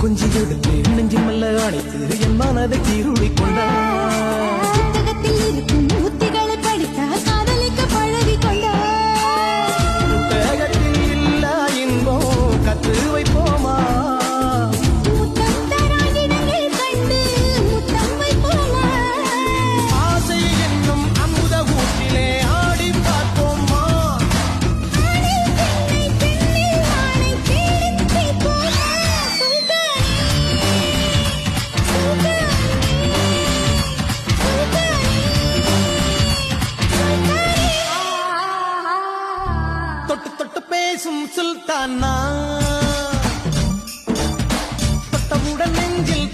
கொஞ்சி எடுத்து நெஞ்சில் மெல்ல அணைத்து என் மனதை கீருளி கொண்டார். புத்தகத்தில் இருக்கும் உத்திகளை படித்தால் காதலிக்க பழகி கொண்டார். புத்தகத்தில் இல்ல இன்பம் கத்து வைப்போமா, முத்தம் தராயிடங்கள் கண்டு முத்தம் வைப்போமா. ஆசை என்னும் அமுத ஊட்டிலே ஆடி பார்ப்போமா. ஆணில் பெண்ணை பெண்ணில் ஆணை தேடித் தீர்ப்போமா. தொட்டு தொட்டு பேசும் சுல்தானா, தொட்டவுடன் நெஞ்சில்